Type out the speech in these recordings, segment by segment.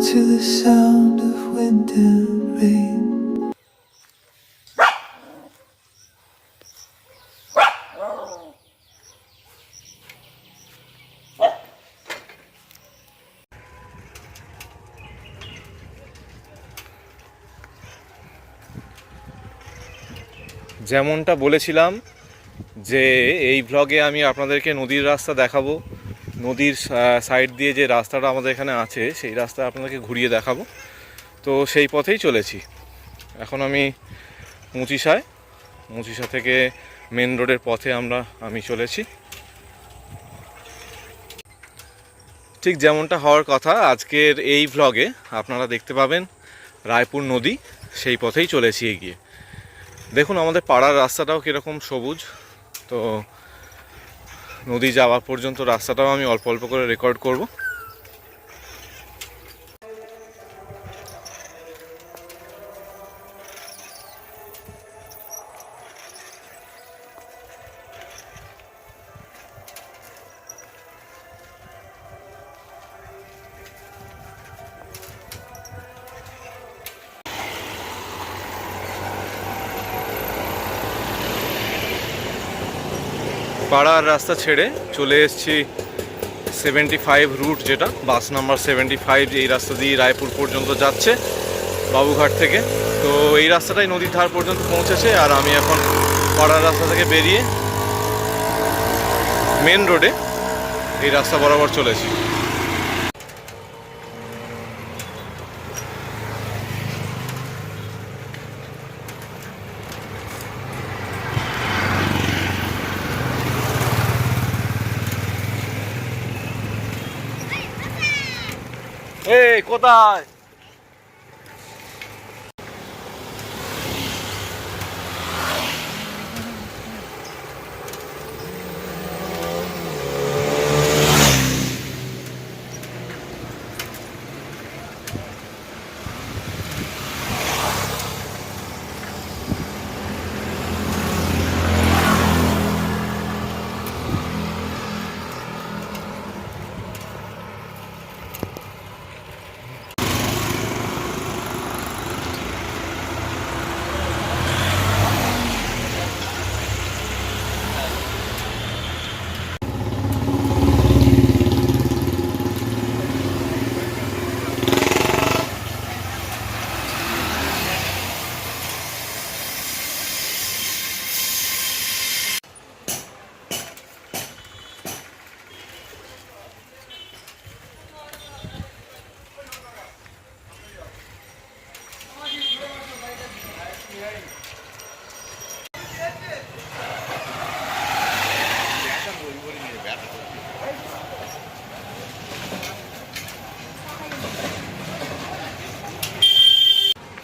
to the sound of wind and rain. যেমনটা বলেছিলাম যে এই ব্লগে আমি আপনাদেরকে নদীর রাস্তা দেখাবো, নদীর সাইড দিয়ে যে রাস্তাটা আমাদের এখানে আছে সেই রাস্তা আপনাদেরকে ঘুরিয়ে দেখাবো। তো সেই পথেই চলেছি। এখন আমি মুচিসা থেকে মেন রোডের পথে আমি চলেছি। ঠিক যেমনটা হওয়ার কথা, আজকের এই ব্লগে আপনারা দেখতে পাবেন রায়পুর নদী, সেই পথেই চলেছি এগিয়ে। দেখুন আমাদের পাড়ার রাস্তাটাও কীরকম সবুজ। তো নদী যাওয়া পর্যন্ত রাস্তাটাও আমি অল্প অল্প করে রেকর্ড করব। পাড়ার রাস্তা ছেড়ে চলে এসেছি 75 রুট, যেটা বাস নাম্বার 75, এই রাস্তা দিয়ে রায়পুর পর্যন্ত যাচ্ছে বাবুঘাট থেকে। তো এই রাস্তাটাই নদীর ধার পর্যন্ত পৌঁছেছে, আর আমি এখন পাড়ার রাস্তা থেকে বেরিয়ে মেন রোডে এই রাস্তা বরাবর চলেছি। এই কোথায়?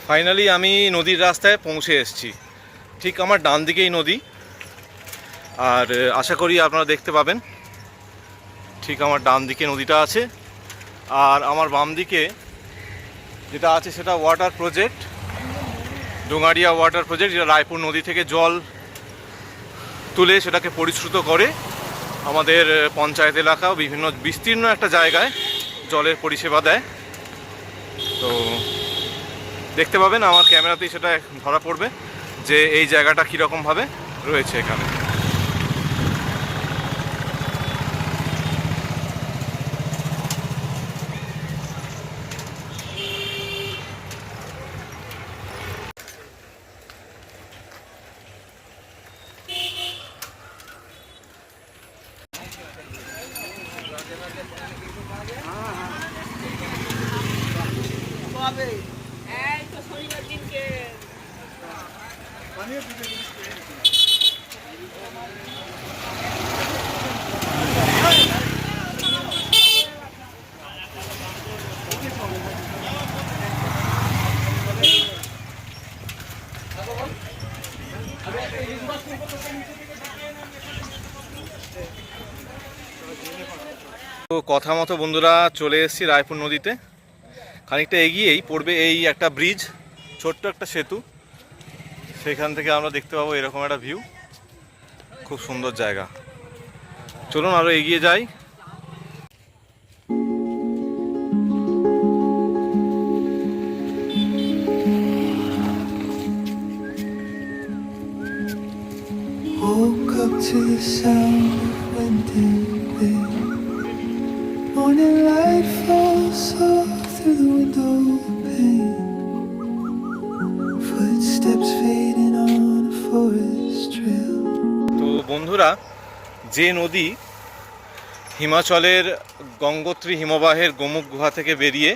ফাইনালি আমি নদীর রাস্তায় পৌঁছে এসেছি। ঠিক আমার ডান দিকেই নদী, আর আশা করি আপনারা দেখতে পাবেন। ঠিক আমার ডান দিকে নদীটা আছে, আর আমার বাম দিকে যেটা আছে সেটা ওয়াটার প্রজেক্ট, ডোঙারিয়া ওয়াটার প্রজেক্ট, যেটা রায়পুর নদী থেকে জল তুলে সেটাকে পরিশ্রুত করে আমাদের পঞ্চায়েত এলাকা বিভিন্ন বিস্তীর্ণ একটা জায়গায় জলের পরিষেবা দেয়। তো দেখতে পাবেন আমার ক্যামেরাতেই সেটা ধরা পড়বে যে এই জায়গাটা কীরকমভাবে রয়েছে এখানে। তো কথা মতো বন্ধুরা চলে এসেছি রায়পুর নদীতে। খানিকটা এগিয়েই পড়বে এই একটা ব্রিজ, ছোট্ট একটা সেতু, সেখান থেকে আমরা দেখতে পাবো এরকম একটা ভিউ, খুব সুন্দর জায়গা। চলুন আরও এগিয়ে যাই। sound of wind and rain. Morning light falls soft through the window pane. Footsteps fading on a forest trail. তো বন্ধুরা, যে নদী হিমাচলের গঙ্গোত্রী হিমবাহের গোমুখ গুহা থেকে বেরিয়ে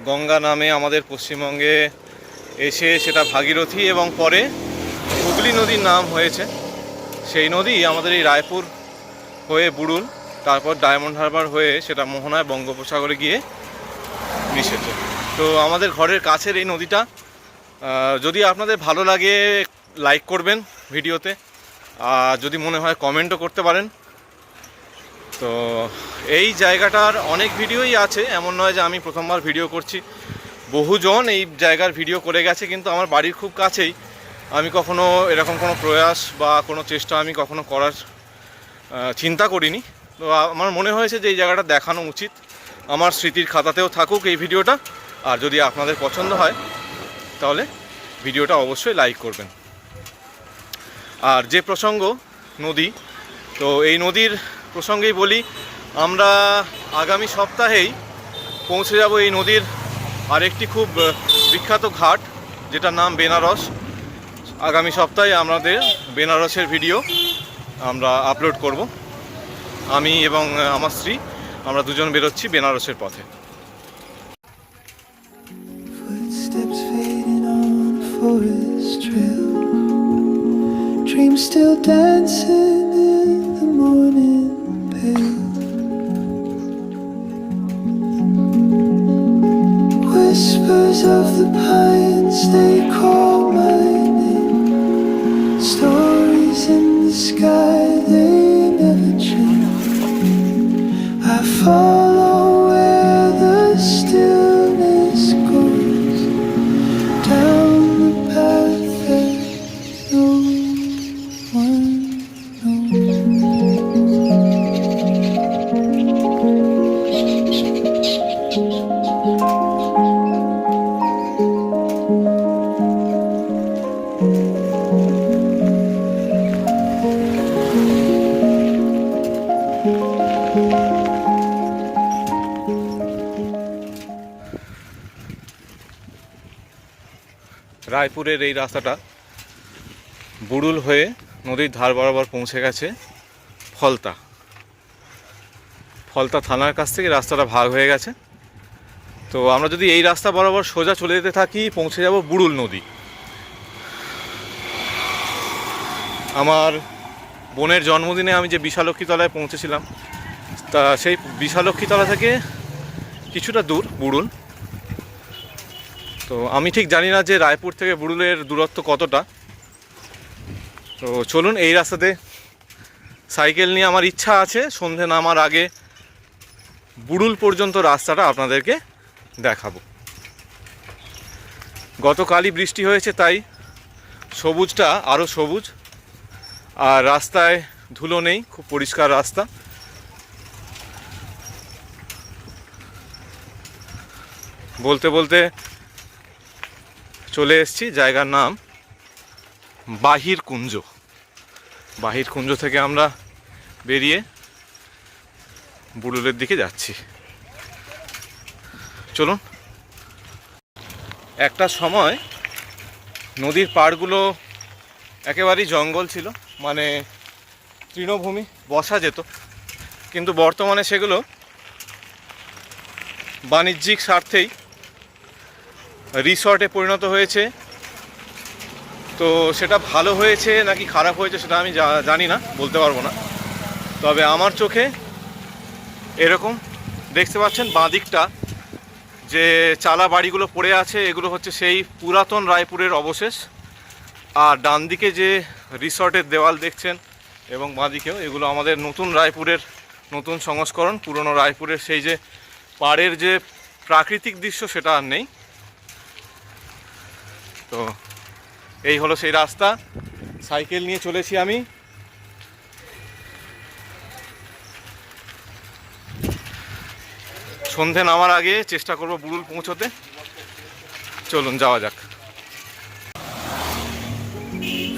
গঙ্গা নামে আমাদের পশ্চিমবঙ্গে এসে সেটা ভাগীরথী এবং পরে হুগলি নদীর নাম হয়েছে, সেই নদী আমাদের এই রায়পুর হয়ে বুড়ুল, তারপর ডায়মন্ড হারবার হয়ে সেটা মোহনায় বঙ্গোপসাগরে গিয়ে মিশেছে। তো আমাদের ঘরের কাছের এই নদীটা, যদি আপনাদের ভালো লাগে লাইক করবেন ভিডিওতে, আর যদি মনে হয় কমেন্টও করতে পারেন। তো এই জায়গাটার অনেক ভিডিওই আছে, এমন নয় যে আমি প্রথমবার ভিডিও করছি, বহুজন এই জায়গার ভিডিও করে গেছে, কিন্তু আমার বাড়ির খুব কাছেই। আমি কখনো এরকম কোনো প্রয়াস বা কোনো চেষ্টা আমি কখনো করার চিন্তা করিনি। তো আমার মনে হয়েছে যে এই জায়গাটা দেখানো উচিত, আমার স্মৃতির খাতাতেও থাকুক এই ভিডিওটা। আর যদি আপনাদের পছন্দ হয় তাহলে ভিডিওটা অবশ্যই লাইক করবেন। আর যে প্রসঙ্গ নদী, তো এই নদীর প্রসঙ্গেই বলি, আমরা আগামী সপ্তাহেই পৌঁছে যাব এই নদীর আরেকটি খুব বিখ্যাত ঘাট, যেটার নাম বেনারস। আগামী সপ্তাহে আমাদের বেনারসের ভিডিও আমরা আপলোড করব। আমি এবং আমার স্ত্রী আমরা দুজন বেরোচ্ছি বেনারসের পথে। Footsteps fading on a forest trail. Dreams still dancing in the morning pale. Whispers of the pines, they call my name. Stories in the sky, they never change. I follow where the stillness goes, down the path that no one রায়পুরের এই রাস্তাটা বুড়ুল হয়ে নদীর ধার বরাবর পৌঁছে গেছে ফলতা। ফলতা থানার কাছ থেকে রাস্তাটা ভাগ হয়ে গেছে। তো আমরা যদি এই রাস্তা বরাবর সোজা চলে যেতে থাকি, পৌঁছে যাব বুড়ুল নদী। আমার বোনের জন্মদিনে আমি যে বিশালক্ষীতলায় পৌঁছেছিলাম, তা সেই বিশালক্ষীতলা থেকে কিছুটা দূর বুড়ুল। তো আমি ঠিক জানি না যে রায়পুর থেকে বুড়ুলের দূরত্ব কতটা। তো চলুন এই রাস্তাতে সাইকেল নিয়ে, আমার ইচ্ছা আছে সন্ধে নামার আগে বুড়ুল পর্যন্ত রাস্তাটা আপনাদেরকে দেখাবো। গতকালই বৃষ্টি হয়েছে, তাই সবুজটা আরও সবুজ, আর রাস্তায় ধুলো নেই, খুব পরিষ্কার রাস্তা। বলতে বলতে চলে এসেছি জায়গার নাম বাহির কুঞ্জ। বাহির কুঞ্জ থেকে আমরা বেরিয়ে বুড়ুলের দিকে যাচ্ছি। চলুন। একটা সময় নদীর পাড়গুলো একেবারেই জঙ্গল ছিল, মানে তৃণভূমি, বসা যেত, কিন্তু বর্তমানে সেগুলো বাণিজ্যিক স্বার্থেই রিসর্টে পরিণত হয়েছে। তো সেটা ভালো হয়েছে নাকি খারাপ হয়েছে সেটা আমি জানি না, বলতে পারবো না। তবে আমার চোখে এরকম দেখতে পাচ্ছেন, বাঁ দিকটা যে চালা বাড়িগুলো পড়ে আছে, এগুলো হচ্ছে সেই পুরাতন রায়পুরের অবশেষ। আর ডান দিকে যে রিসর্টের দেওয়াল দেখছেন এবং বাঁ দিকেও, এগুলো আমাদের নতুন রায়পুরের নতুন সংস্করণ। পুরনো রায়পুরের সেই যে পাড়ের যে প্রাকৃতিক দৃশ্য সেটা আর নেই। তো এই হলো সেই রাস্তা। সাইকেল নিয়ে চলেছি আমি। সন্ধে নামার আগে চেষ্টা করব বুড়ুল পৌঁছতে। চলুন যাওয়া যাক।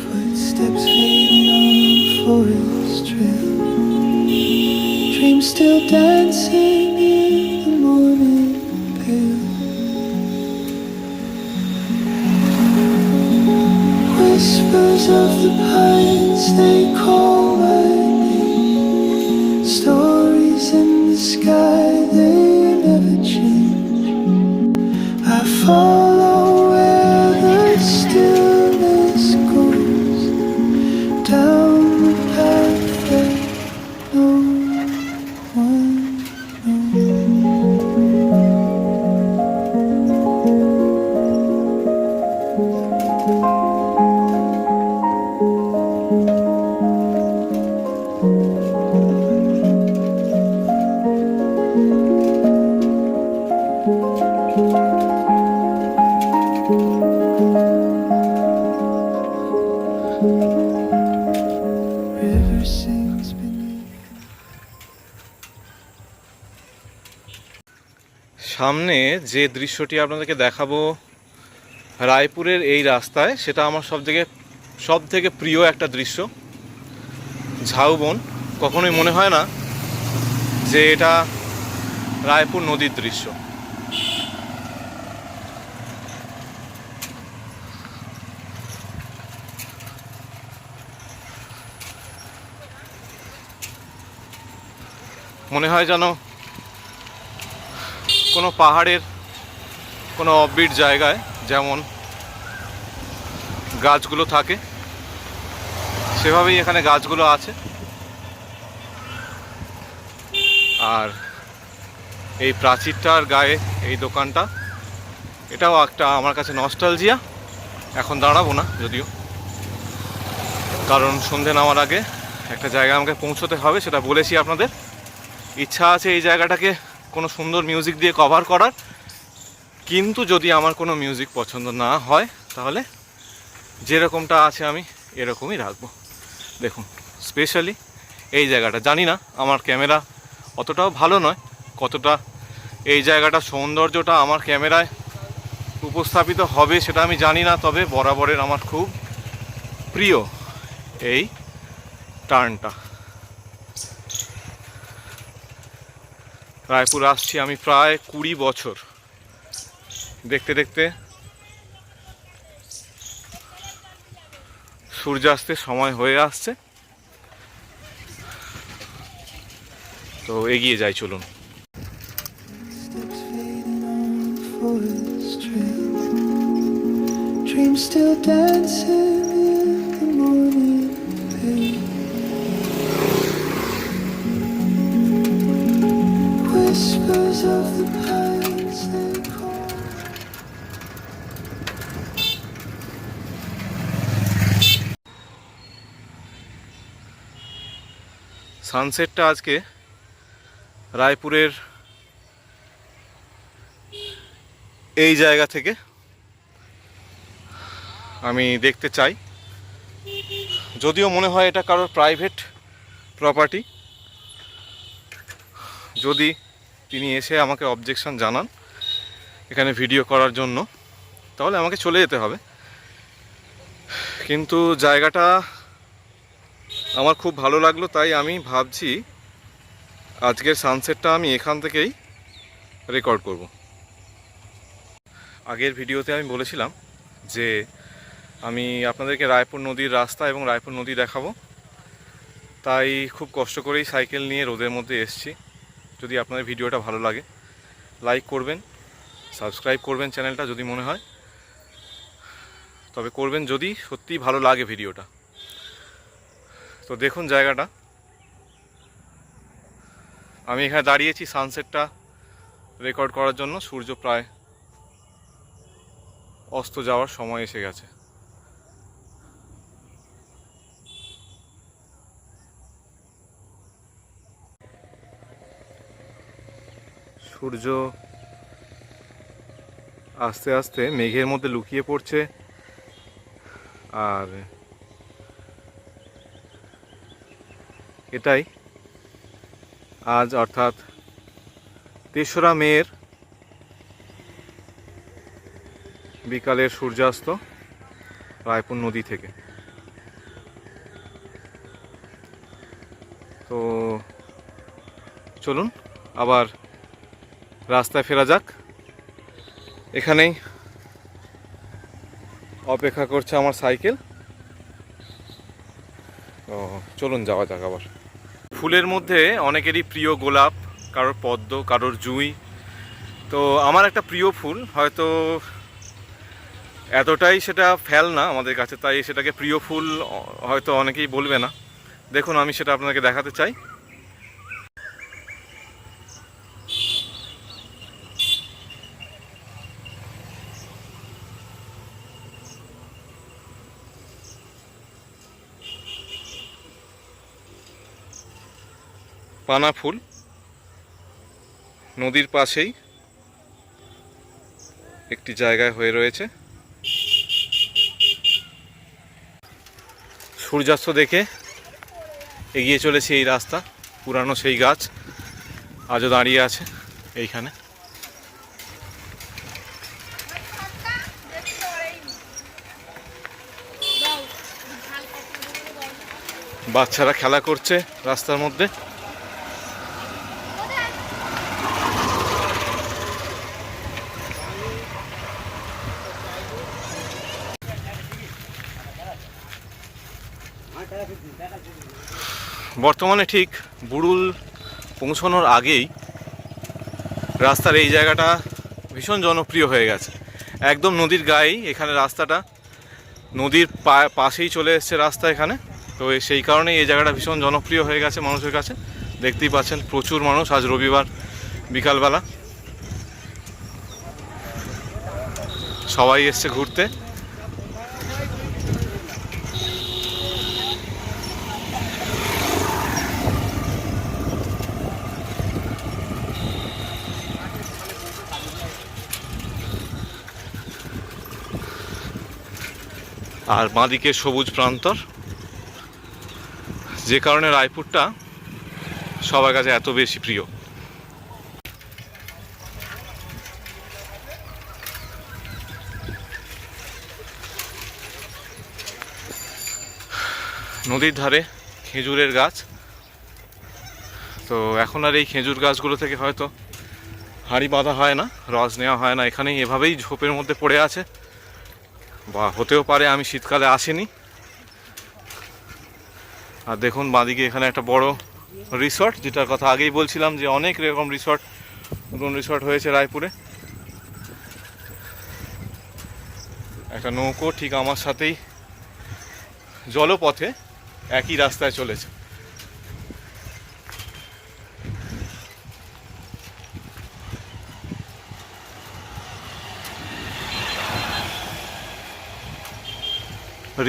Footsteps fading on a forest trail. Dreams still dancing in the morning pale. Whispers of the pines, they call my name. Stories in the sky, they never change. I follow where the stillness goes, down the path that no one river sings beneath. সামনে যে দৃশ্যটি আপনাদেরকে দেখাবো রায়পুরের এই রাস্তায়, সেটা আমার সব থেকে প্রিয় একটা দৃশ্য। ঝাউবন, কখনোই মনে হয় না যে এটা রায়পুর নদীর দৃশ্য। মনে হয় যেন কোনো পাহাড়ের কোনো অফবিট জায়গায় যেমন গাছগুলো থাকে, সেভাবেই এখানে গাছগুলো আছে। আর এই প্রাচীরটার গায়ে এই দোকানটা, এটাও একটা আমার কাছে নস্টালজিয়া। এখন দাঁড়াবো না যদিও, কারণ সন্ধে নামার আগে একটা জায়গায় আমাকে পৌঁছতে হবে, সেটা বলেছি আপনাদের। ইচ্ছা আছে এই জায়গাটাকে কোনো সুন্দর মিউজিক দিয়ে কভার করার, কিন্তু যদি আমার কোনো মিউজিক পছন্দ না হয় তাহলে যেরকমটা আছে আমি এরকমই রাখবো। দেখুন, স্পেশালি এই জায়গাটা, জানি না আমার ক্যামেরা অতটাও ভালো নয়, কতটা এই জায়গাটা সৌন্দর্যটা আমার ক্যামেরায় উপস্থাপিত হবে সেটা আমি জানি না, তবে বরাবরের আমার খুব প্রিয় এই টার্নটা। রায়পুর আসছি আমি প্রায় 20 বছর। দেখতে দেখতে সূর্যাস্তের সময় হয়ে আসছে, তো এগিয়ে যাই, চলুন। Steps fading on the forest trail. Dreams still dancing in the morning pale. Whispers of the pines, they call. সানসেটটা আজকে রায়পুরের এই জায়গা থেকে আমি দেখতে চাই, যদিও মনে হয় এটা কারোর প্রাইভেট প্রপার্টি। যদি তিনি এসে আমাকে অবজেকশন জানান এখানে ভিডিও করার জন্য, তাহলে আমাকে চলে যেতে হবে। কিন্তু জায়গাটা আমার খুব ভালো লাগলো, তাই আমি ভাবছি আজকের সানসেটটা আমি এখান থেকেই রেকর্ড করব। আগের ভিডিওতে আমি বলেছিলাম যে আমি আপনাদেরকে রায়পুর নদীর রাস্তা এবং রায়পুর নদী দেখাবো, তাই খুব কষ্ট করেই সাইকেল নিয়ে রোদের মধ্যে এসেছি। যদি আপনাদের ভিডিওটা ভালো লাগে লাইক করবেন, সাবস্ক্রাইব করবেন চ্যানেলটা যদি মনে হয়, তবে করবেন যদি সত্যিই ভালো লাগে ভিডিওটা। তো দেখুন জায়গাটা, আমি এখানে দাঁড়িয়েছি সানসেটটা রেকর্ড করার জন্য। সূর্য প্রায় অস্ত যাওয়ার সময় এসে গেছে। সূর্য আস্তে আস্তে মেঘের মধ্যে লুকিয়ে পড়ছে, আর এটাই আজ অর্থাৎ 3রা মের বিকালের সূর্যাস্ত রায়পুর নদী থেকে। তো চলুন আবার রাস্তায় ফেরা যাক। এখানেই অপেক্ষা করছে আমার সাইকেল। তো চলুন যাওয়া যাক আবার। ফুলের মধ্যে অনেকেরই প্রিয় গোলাপ, কারোর পদ্ম, কারোর জুঁই। তো আমার একটা প্রিয় ফুল, হয়তো এতটাই সেটা ফেল না আমাদের কাছে, তাই সেটাকে প্রিয় ফুল হয়তো অনেকেই বলবে না। দেখুন আমি সেটা আপনাকে দেখাতে চাই। পানা ফুল, নদীর পাশেই একটি জায়গায় হয়ে রয়েছে। সূর্যাস্ত দেখে এগিয়ে চলেছে এই রাস্তা। পুরানো সেই গাছ আজও দাঁড়িয়ে আছে এইখানে। বাচ্চারা খেলা করছে রাস্তার মধ্যে। বর্তমানে ঠিক বুড়ুল পৌঁছানোর আগেই রাস্তার এই জায়গাটা ভীষণ জনপ্রিয় হয়ে গেছে। একদম নদীর গায়েই এখানে রাস্তাটা, নদীর পাশেই চলে এসছে রাস্তা এখানে। তো সেই কারণেই এই জায়গাটা ভীষণ জনপ্রিয় হয়ে গেছে মানুষের কাছে। দেখতেই পাচ্ছেন প্রচুর মানুষ আজ রবিবার বিকালবেলা সবাই এসছে ঘুরতে। আর বাঁদিকে সবুজ প্রান্তর, যে কারণে রায়পুরটা সবার কাছে এত বেশি প্রিয়। নদীর ধারে খেজুরের গাছ। তো এখন আর এই খেজুর গাছগুলো থেকে হয়তো হাঁড়ি বাঁধা হয় না, রস নেওয়া হয় না। এখানেই এভাবেই ঝোপের মধ্যে পড়ে আছে, বা হতেও পারে আমি শীতকালে আসিনি। আর দেখুন বাঁদিকে এখানে একটা বড় রিসর্ট, যেটার কথা আগেই বলছিলাম যে অনেক রকম রিসর্ট, নতুন রিসর্ট হয়েছে রায়পুরে। একটা নৌকো ঠিক আমার সাথেই জলপথে একই রাস্তায় চলেছে।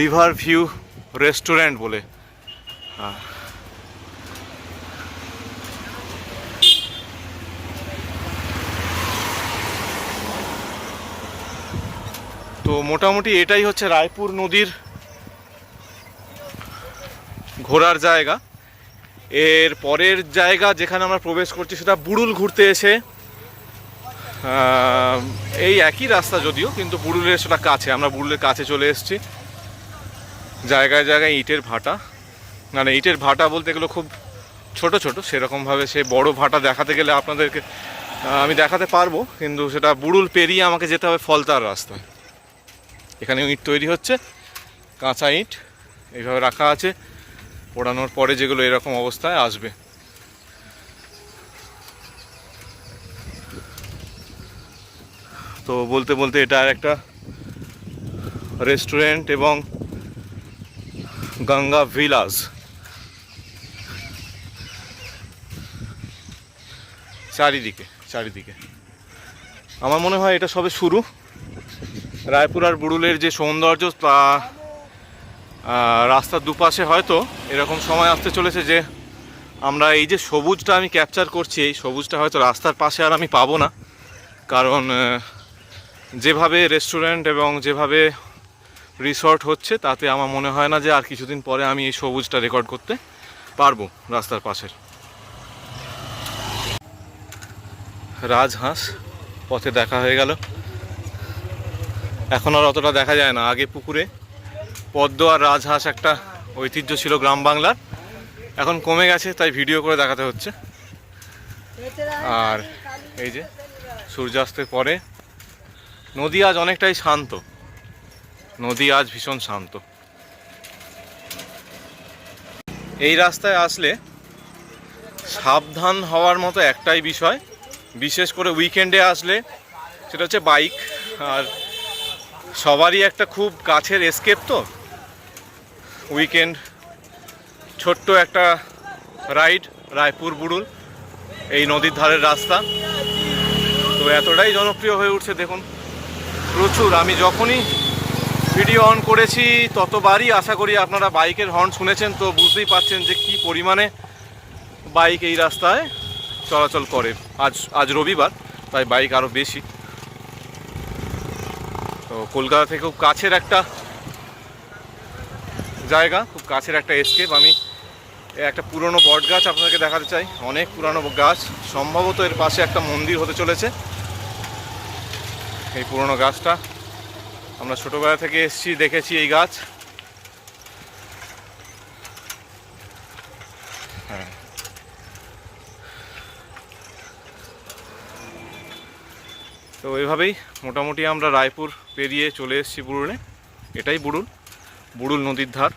রিভার ভিউ রেস্টুরেন্ট বলে। তো মোটামুটি এটাই হচ্ছে রায়পুর নদীর ঘোরার জায়গা। এর পরের জায়গা যেখানে আমরা প্রবেশ করছি সেটা বুড়ুল ঘুরতে এসে, এই একই রাস্তা যদিও, কিন্তু বুড়ুলের সেটা কাছে, আমরা বুড়ুলের কাছে চলে এসেছি। জায়গায় জায়গায় ইটের ভাটা, মানে ইটের ভাটা বলতে এগুলো খুব ছোট ছোট, সেরকমভাবে সে বড় ভাটা দেখাতে গেলে আপনাদেরকে আমি দেখাতে পারবো, কিন্তু সেটা বুড়ুল পেরিয়ে আমাকে যেতে হবে ফলতার রাস্তায়। এখানে ইট তৈরি হচ্ছে, কাঁচা ইট এইভাবে রাখা আছে, পোড়ানোর পরে যেগুলো এরকম অবস্থায় আসবে। তো বলতে বলতে এটা আর একটা রেস্টুরেন্ট এবং গঙ্গা ভিলাজ। চারিদিকে আমার মনে হয় এটা সবে শুরু। রায়পুর আর বুড়ুলের যে সৌন্দর্য, তা রাস্তার দুপাশে হয়তো এরকম সময় আসতে চলেছে যে আমরা এই যে সবুজটা আমি ক্যাপচার করছি, এই সবুজটা হয়তো রাস্তার পাশে আর আমি পাবো না। কারণ যেভাবে রেস্টুরেন্ট এবং যেভাবে রিসর্ট হচ্ছে, তাতে আমার মনে হয় না যে আর কিছুদিন পরে আমি এই সবুজটা রেকর্ড করতে পারবো রাস্তার পাশের। রাজহাঁস পথে দেখা হয়ে গেল, এখন আর অতটা দেখা যায় না। আগে পুকুরে পদ্ম আর রাজহাঁস একটা ঐতিহ্য ছিল গ্রাম বাংলার, এখন কমে গেছে, তাই ভিডিও করে দেখাতে হচ্ছে। আর এই যে সূর্যাস্তের পরে নদী আজ অনেকটাই শান্ত, নদী আজ ভীষণ শান্ত। এই রাস্তায় আসলে সাবধান হওয়ার মতো একটাই বিষয়, বিশেষ করে উইকেন্ডে আসলে, সেটা হচ্ছে বাইক। আর সবারই একটা খুব কাছের এসকেপ তো উইকেন্ড, ছোট্ট একটা রাইড রায়পুর বুড়ুল, এই নদীর ধারের রাস্তা। তো এতটাই জনপ্রিয় হয়ে উঠছে দেখুন, প্রচুর। আমি যখনই ভিডিও অন করেছি ততবারই আশা করি আপনারা বাইকের হর্ন শুনেছেন, তো বুঝতেই পারছেন যে কি পরিমাণে বাইক এই রাস্তায় চলাচল করে। আজ রবিবার, তাই বাইক আরও বেশি। তো কলকাতা থেকে খুব কাছের একটা জায়গা, খুব কাছের একটা এসকেপ। আমি একটা পুরনো বট গাছ আপনাদেরকে দেখাতে চাই, অনেক পুরানো গাছ, সম্ভবত এর পাশে একটা মন্দির হতে চলেছে। এই পুরনো গাছটা আমরা ছোটোবেলা থেকে এসেছি, দেখেছি এই গাছ। হ্যাঁ, তো এইভাবেই মোটামুটি আমরা রায়পুর পেরিয়ে চলে এসেছি বুড়ুলে। এটাই বুড়ুল নদীর ধার,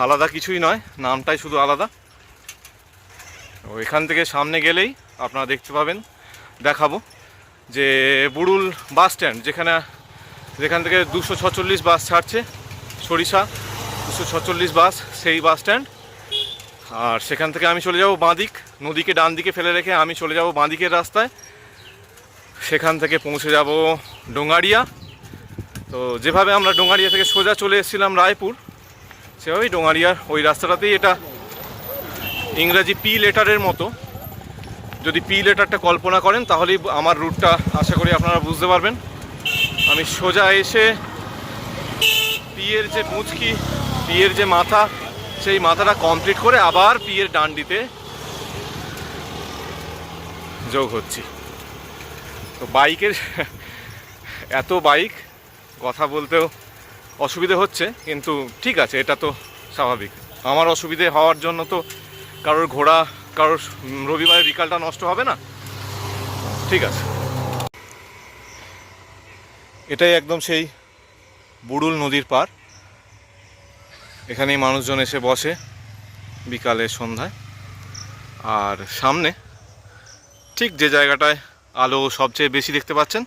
আলাদা কিছুই নয়, নামটাই শুধু আলাদা। তো এখান থেকে সামনে গেলেই আপনারা দেখতে পাবেন, দেখাবো যে বুড়ুল বাস স্ট্যান্ড, যেখান থেকে 246 বাস ছাড়ছে, সরিষা 246 বাস, সেই বাস স্ট্যান্ড। আর সেখান থেকে আমি চলে যাব বাঁদিক, নদীকে ডান দিকে ফেলে রেখে আমি চলে যাব বাঁদিকের রাস্তায়। সেখান থেকে পৌঁছে যাব ডোঙারিয়া। তো যেভাবে আমরা ডোঙারিয়া থেকে সোজা চলে এসেছিলাম রায়পুর, সেভাবেই ডোঙারিয়ার ওই রাস্তাটাতেই, এটা ইংরাজি পি লেটারের মতো। যদি পি লেটারটা কল্পনা করেন তাহলেই আমার রুটটা আশা করি আপনারা বুঝতে পারবেন। আমি সোজা এসে পিয়ের যে মুচকি, পিয়ের যে মাথা, সেই মাথাটা কমপ্লিট করে আবার পিয়ের ডান্ডিতে যোগ হচ্ছি। তো বাইকের এত বাইক, কথা বলতেও অসুবিধে হচ্ছে, কিন্তু ঠিক আছে, এটা তো স্বাভাবিক। আমার অসুবিধে হওয়ার জন্য তো কারোর ঘোড়া, কারোর রবিবারের বিকালটা নষ্ট হবে না, ঠিক আছে। এটাই একদম সেই বুড়ুল নদীর পার, এখানেই মানুষজন এসে বসে বিকালে, সন্ধ্যায়। আর সামনে ঠিক যে জায়গাটায় আলো সবচেয়ে বেশি দেখতে পাচ্ছেন,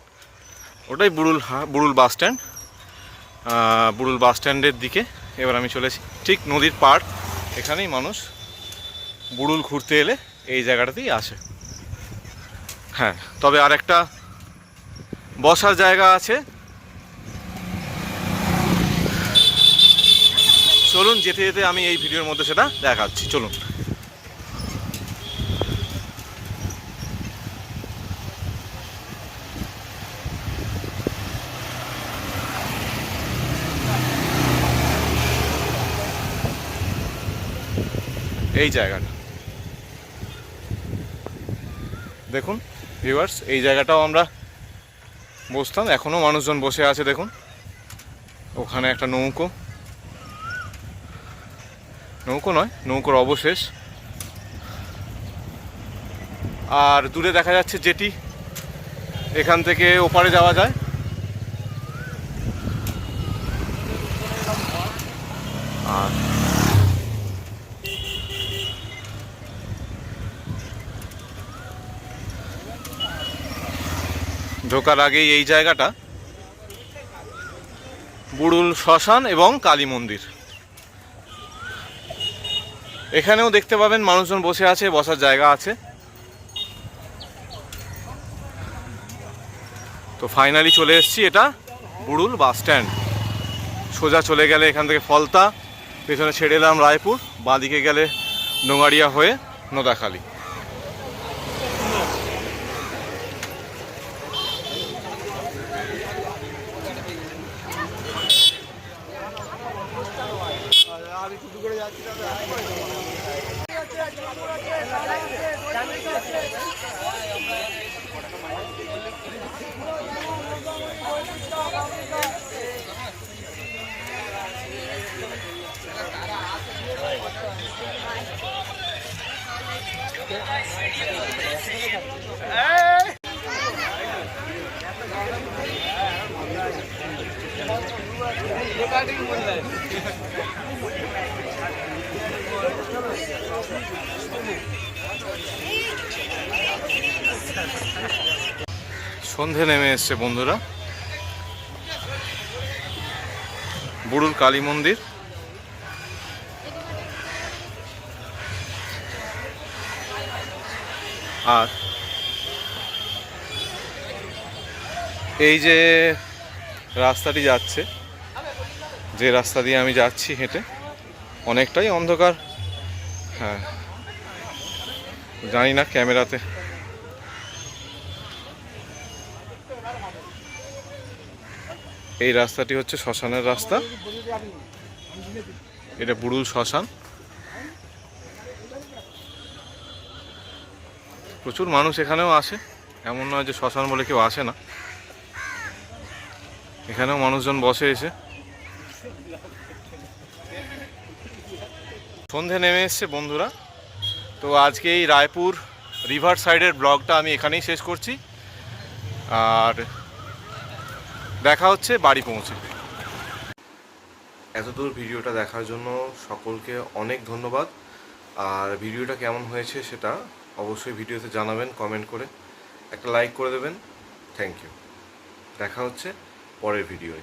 ওটাই বুড়ুল বাস স্ট্যান্ড। বুড়ুল বাস স্ট্যান্ডের দিকে এবার আমি চলেছি, ঠিক নদীর পাড়। এখানেই মানুষ বুড়ুল ঘুরতে এলে এই জায়গাটাতেই আসে। হ্যাঁ, তবে আর একটা বসার জায়গা আছে, চলুন যেতে যেতে আমি এই ভিডিওর মধ্যে সেটা দেখাচ্ছি, চলুন। এই জায়গাটা দেখুন ভিউয়ার্স, এই জায়গাটাও আমরা বসতাম, এখনও মানুষজন বসে আছে দেখুন। ওখানে একটা নৌকো নয়, নৌকোর অবশেষ। আর দূরে দেখা যাচ্ছে জেটি, এখান থেকে ওপারে যাওয়া যায়। আর ঢোকার আগেই এই জায়গাটা বুড়ুল শ্মশান এবং কালী মন্দির। এখানেও দেখতে পাবেন মানুষজন বসে আছে, বসার জায়গা আছে। তো ফাইনালি চলে এসেছি, এটা বুড়ুল বাস স্ট্যান্ড। সোজা চলে গেলে এখান থেকে ফলতা, পেছনে ছেড়ে এলাম রায়পুর, বাঁদিকে গেলে ডোঙারিয়া হয়ে নোদাখালী। সন্ধে নেমে এসছে বন্ধুরা। বুড়ুল কালী মন্দির, আর এই যে রাস্তাটি যাচ্ছে, যে রাস্তা দিয়ে আমি যাচ্ছি হেঁটে, অনেকটাই অন্ধকার। হ্যাঁ, জানি না ক্যামেরাতে। এই রাস্তাটি হচ্ছে শ্মশানের রাস্তা, এটা বুড়ুল শ্মশান। প্রচুর মানুষ এখানেও আসে, এমন নয় যে শ্মশান বলে কেউ আসে না, এখানেও মানুষজন বসে এসে। সন্ধে নেমে এসছে বন্ধুরা। তো আজকে এই রায়পুর রিভার সাইডের ব্লগটা আমি এখানেই শেষ করছি, আর দেখা হচ্ছে বাড়ি পৌঁছে। এতদূর ভিডিওটা দেখার জন্য সকলকে অনেক ধন্যবাদ। আর ভিডিওটা কেমন হয়েছে সেটা অবশ্যই ভিডিওতে জানাবেন কমেন্ট করে, একটা লাইক করে দেবেন। Thank you. দেখা হচ্ছে পরের ভিডিওয়।